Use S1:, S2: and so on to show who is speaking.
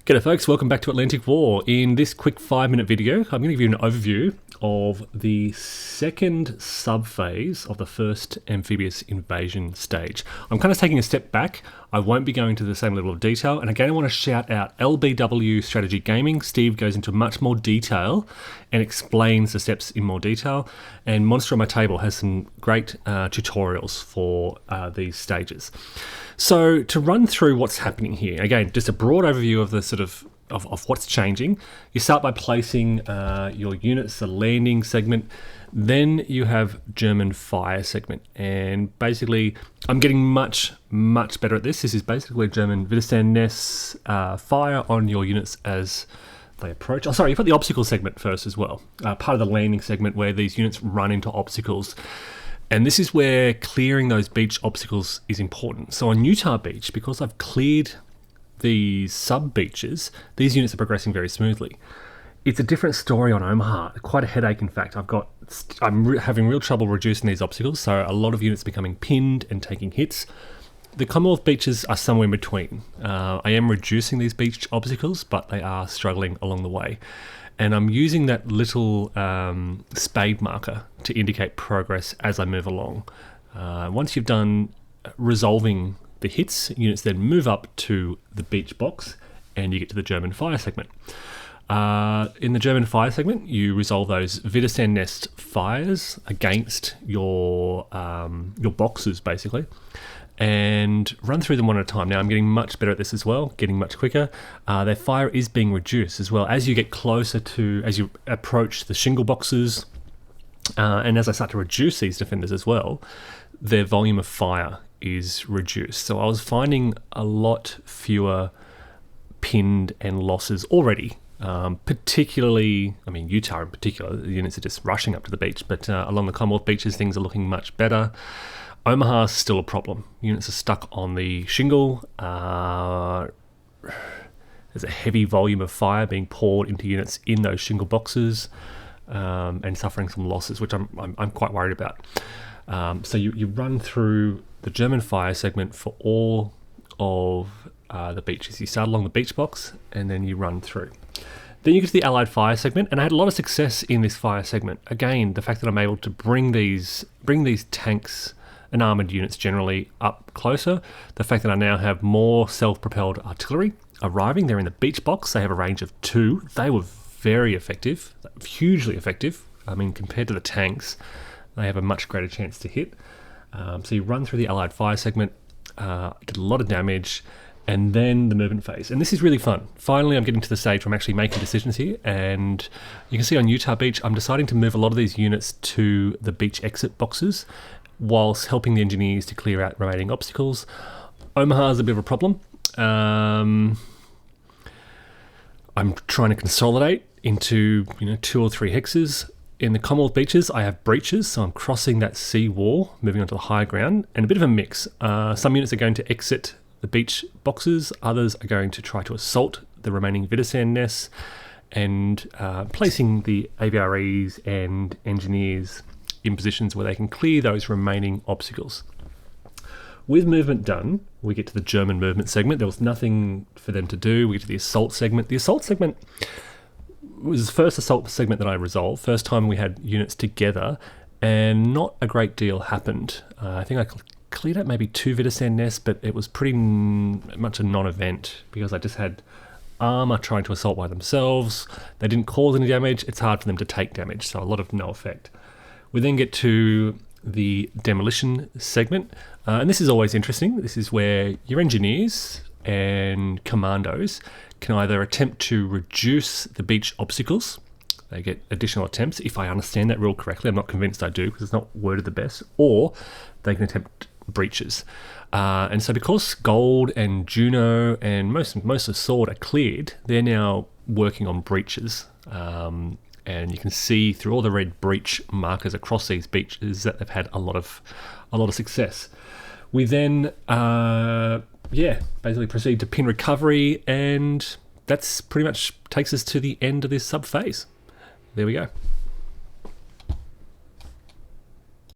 S1: G'day folks, welcome back to Atlantic War. In this quick 5-minute video, I'm going to give you an overview of the second sub-phase of the first amphibious invasion stage. I'm kind of taking a step back. I won't be going to the same level of detail. And again, I want to shout out LBW Strategy Gaming. Steve goes into much more detail and explains the steps in more detail. And Monster on My Table has some great tutorials for these stages. So to run through what's happening here, again, just a broad overview of the sort of what's changing. You start by placing your units, the landing segment, then you have German fire segment. And basically, I'm getting much better at this. This is basically German Widerstand fire on your units as they approach. Oh, sorry, you've got the obstacle segment first as well. Part of the landing segment where these units run into obstacles. And this is where clearing those beach obstacles is important. So on Utah Beach, because I've cleared these sub-beaches, these units are progressing very smoothly. It's a different story on Omaha, quite a headache in fact. I'm having real trouble reducing these obstacles, so a lot of units becoming pinned and taking hits. The Commonwealth beaches are somewhere in between. I am reducing these beach obstacles, but they are struggling along the way. And I'm using that little spade marker to indicate progress as I move along. Once you've done resolving the hits, units then move up to the beach box and you get to the German fire segment. In the German fire segment, you resolve those Widerstand nest fires against your boxes, basically, and run through them one at a time. Now I'm getting much better at this as well, getting much quicker. Their fire is being reduced as well as you get closer to, as you approach the shingle boxes, and as I start to reduce these defenders as well, their volume of fire is reduced. So I was finding a lot fewer pinned and losses already, particularly, I mean Utah in particular, the units are just rushing up to the beach, but along the Commonwealth beaches things are looking much better. Omaha is still a problem. Units are stuck on the shingle. There's a heavy volume of fire being poured into units in those shingle boxes, and suffering some losses, which I'm quite worried about. So you run through the German fire segment for all of the beaches. You start along the beach box and then you run through. Then you get to the Allied fire segment, and I had a lot of success in this fire segment. Again, the fact that I'm able to bring these tanks and armoured units generally up closer. The fact that I now have more self-propelled artillery arriving. They're in the beach box. They have a range of 2. They were very effective, hugely effective. I mean, compared to the tanks, they have a much greater chance to hit. So you run through the Allied fire segment, did a lot of damage, and then the movement phase. And this is really fun. Finally, I'm getting to the stage where I'm actually making decisions here. And you can see on Utah Beach, I'm deciding to move a lot of these units to the beach exit boxes, whilst helping the engineers to clear out remaining obstacles. Omaha is a bit of a problem. I'm trying to consolidate into 2 or 3 hexes. In the Commonwealth beaches, I have breaches, so I'm crossing that sea wall, moving onto the high ground, and a bit of a mix. Some units are going to exit the beach boxes, others are going to try to assault the remaining Widerstand nests, and placing the AVREs and engineers in positions where they can clear those remaining obstacles. With movement done, we get to the German movement segment. There was nothing for them to do. We get to the assault segment. The assault segment was the first assault segment that I resolved. First time we had units together, and not a great deal happened. I think I cleared out maybe 2 Widerstand nests, but it was pretty much a non-event because I just had armor trying to assault by themselves. They didn't cause any damage. It's hard for them to take damage, so a lot of no effect. We then get to the demolition segment, and this is always interesting. This is where your engineers and commandos can either attempt to reduce the beach obstacles. They get additional attempts, if I understand that rule correctly. I'm not convinced I do because it's not worded the best. Or they can attempt breaches. And so because Gold and Juno and most of Sword are cleared, they're now working on breaches. And you can see through all the red breach markers across these beaches that they've had a lot of success. We then basically proceed to pin recovery, and that's pretty much takes us to the end of this sub phase. There we go.